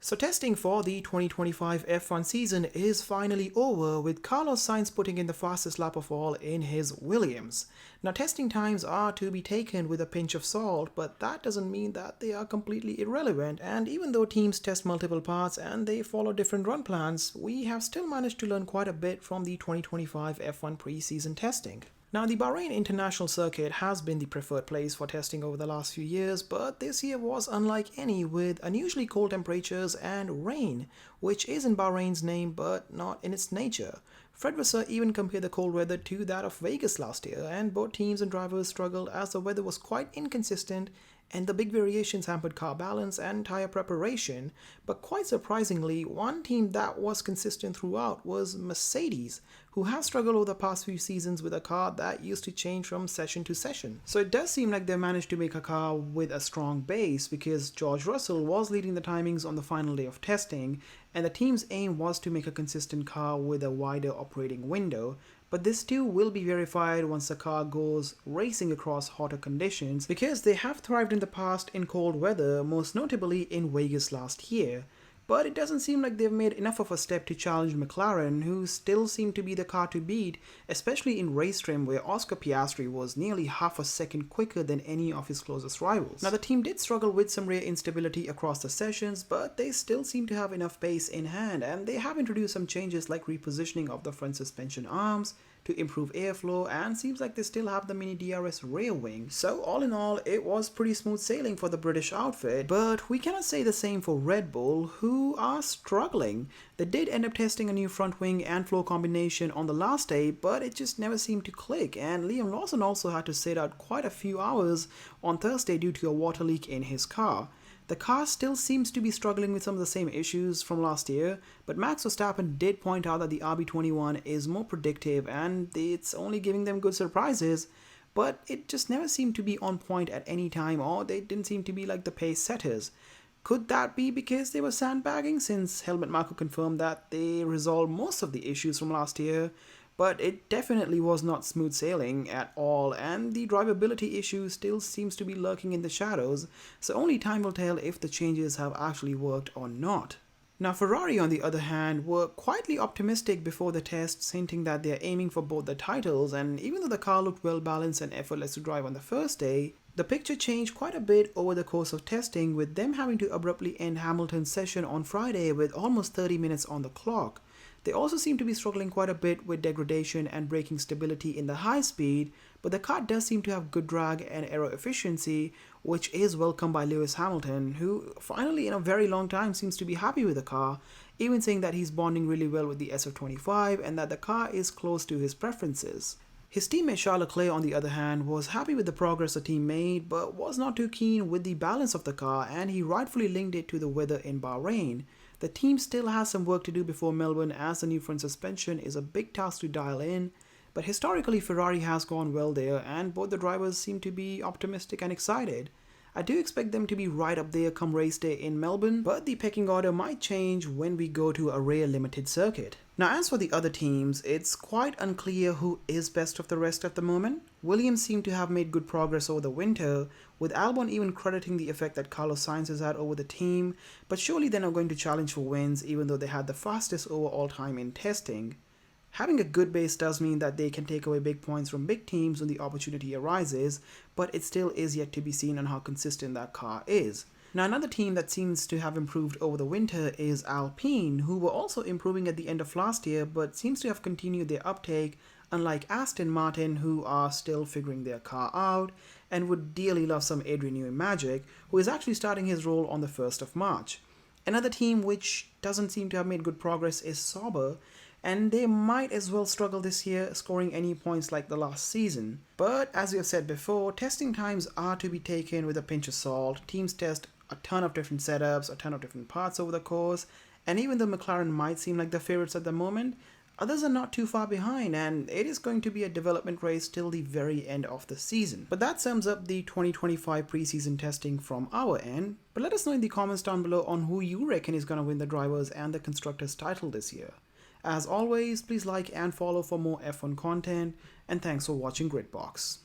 So testing for the 2025 F1 season is finally over, with Carlos Sainz putting in the fastest lap of all in his Williams. Now testing times are to be taken with a pinch of salt, but that doesn't mean that they are completely irrelevant, and even though teams test multiple parts and they follow different run plans, we have still managed to learn quite a bit from the 2025 F1 preseason testing. Now, the Bahrain International Circuit has been the preferred place for testing over the last few years, but this year was unlike any, with unusually cold temperatures and rain, which is in Bahrain's name but not in its nature. Fred Vasseur even compared the cold weather to that of Vegas last year, and both teams and drivers struggled as the weather was quite inconsistent and the big variations hampered car balance and tire preparation. But quite surprisingly, one team that was consistent throughout was Mercedes, who has struggled over the past few seasons with a car that used to change from session to session. So it does seem like they managed to make a car with a strong base, because George Russell was leading the timings on the final day of testing, and the team's aim was to make a consistent car with a wider operating window. But this too will be verified once the car goes racing across hotter conditions, because they have thrived in the past in cold weather, most notably in Vegas last year. But it doesn't seem like they've made enough of a step to challenge McLaren, who still seem to be the car to beat, especially in race trim where Oscar Piastri was nearly half a second quicker than any of his closest rivals. Now, the team did struggle with some rear instability across the sessions, but they still seem to have enough pace in hand, and they have introduced some changes like repositioning of the front suspension arms to improve airflow, and seems like they still have the mini DRS rear wing. So all in all, it was pretty smooth sailing for the British outfit, but we cannot say the same for Red Bull, who are struggling. They did end up testing a new front wing and floor combination on the last day, but it just never seemed to click, and Liam Lawson also had to sit out quite a few hours on Thursday due to a water leak in his car. The car still seems to be struggling with some of the same issues from last year, but Max Verstappen did point out that the RB21 is more predictive and it's only giving them good surprises, but it just never seemed to be on point at any time, or they didn't seem to be like the pace setters. Could that be because they were sandbagging, since Helmut Marko confirmed that they resolved most of the issues from last year? But it definitely was not smooth sailing at all, and the drivability issue still seems to be lurking in the shadows, so only time will tell if the changes have actually worked or not. Now, Ferrari, on the other hand, were quietly optimistic before the tests, hinting that they are aiming for both the titles, and even though the car looked well balanced and effortless to drive on the first day, the picture changed quite a bit over the course of testing, with them having to abruptly end Hamilton's session on Friday with almost 30 minutes on the clock. They also seem to be struggling quite a bit with degradation and braking stability in the high speed, but the car does seem to have good drag and aero efficiency, which is welcomed by Lewis Hamilton, who finally in a very long time seems to be happy with the car, even saying that he's bonding really well with the SF25 and that the car is close to his preferences. His teammate Charles Leclerc, on the other hand, was happy with the progress the team made, but was not too keen with the balance of the car, and he rightfully linked it to the weather in Bahrain. The team still has some work to do before Melbourne, as the new front suspension is a big task to dial in, but historically Ferrari has gone well there, and both the drivers seem to be optimistic and excited. I do expect them to be right up there come race day in Melbourne, but the pecking order might change when we go to a rare limited circuit. Now, as for the other teams, it's quite unclear who is best of the rest at the moment. Williams seem to have made good progress over the winter, with Albon even crediting the effect that Carlos Sainz has had over the team, but surely they're not going to challenge for wins even though they had the fastest overall time in testing. Having a good base does mean that they can take away big points from big teams when the opportunity arises, but it still is yet to be seen on how consistent that car is. Now, another team that seems to have improved over the winter is Alpine, who were also improving at the end of last year but seems to have continued their uptake, unlike Aston Martin, who are still figuring their car out and would dearly love some Adrian Newey magic, who is actually starting his role on the 1st of March. Another team which doesn't seem to have made good progress is Sauber, and they might as well struggle this year scoring any points like the last season. But as we have said before, testing times are to be taken with a pinch of salt. Teams test a ton of different setups, a ton of different parts over the course, and even though McLaren might seem like the favorites at the moment, others are not too far behind, and it is going to be a development race till the very end of the season. But that sums up the 2025 preseason testing from our end. But let us know in the comments down below on who you reckon is going to win the drivers and the constructors title this year. As always, please like and follow for more F1 content, and thanks for watching Gridbox.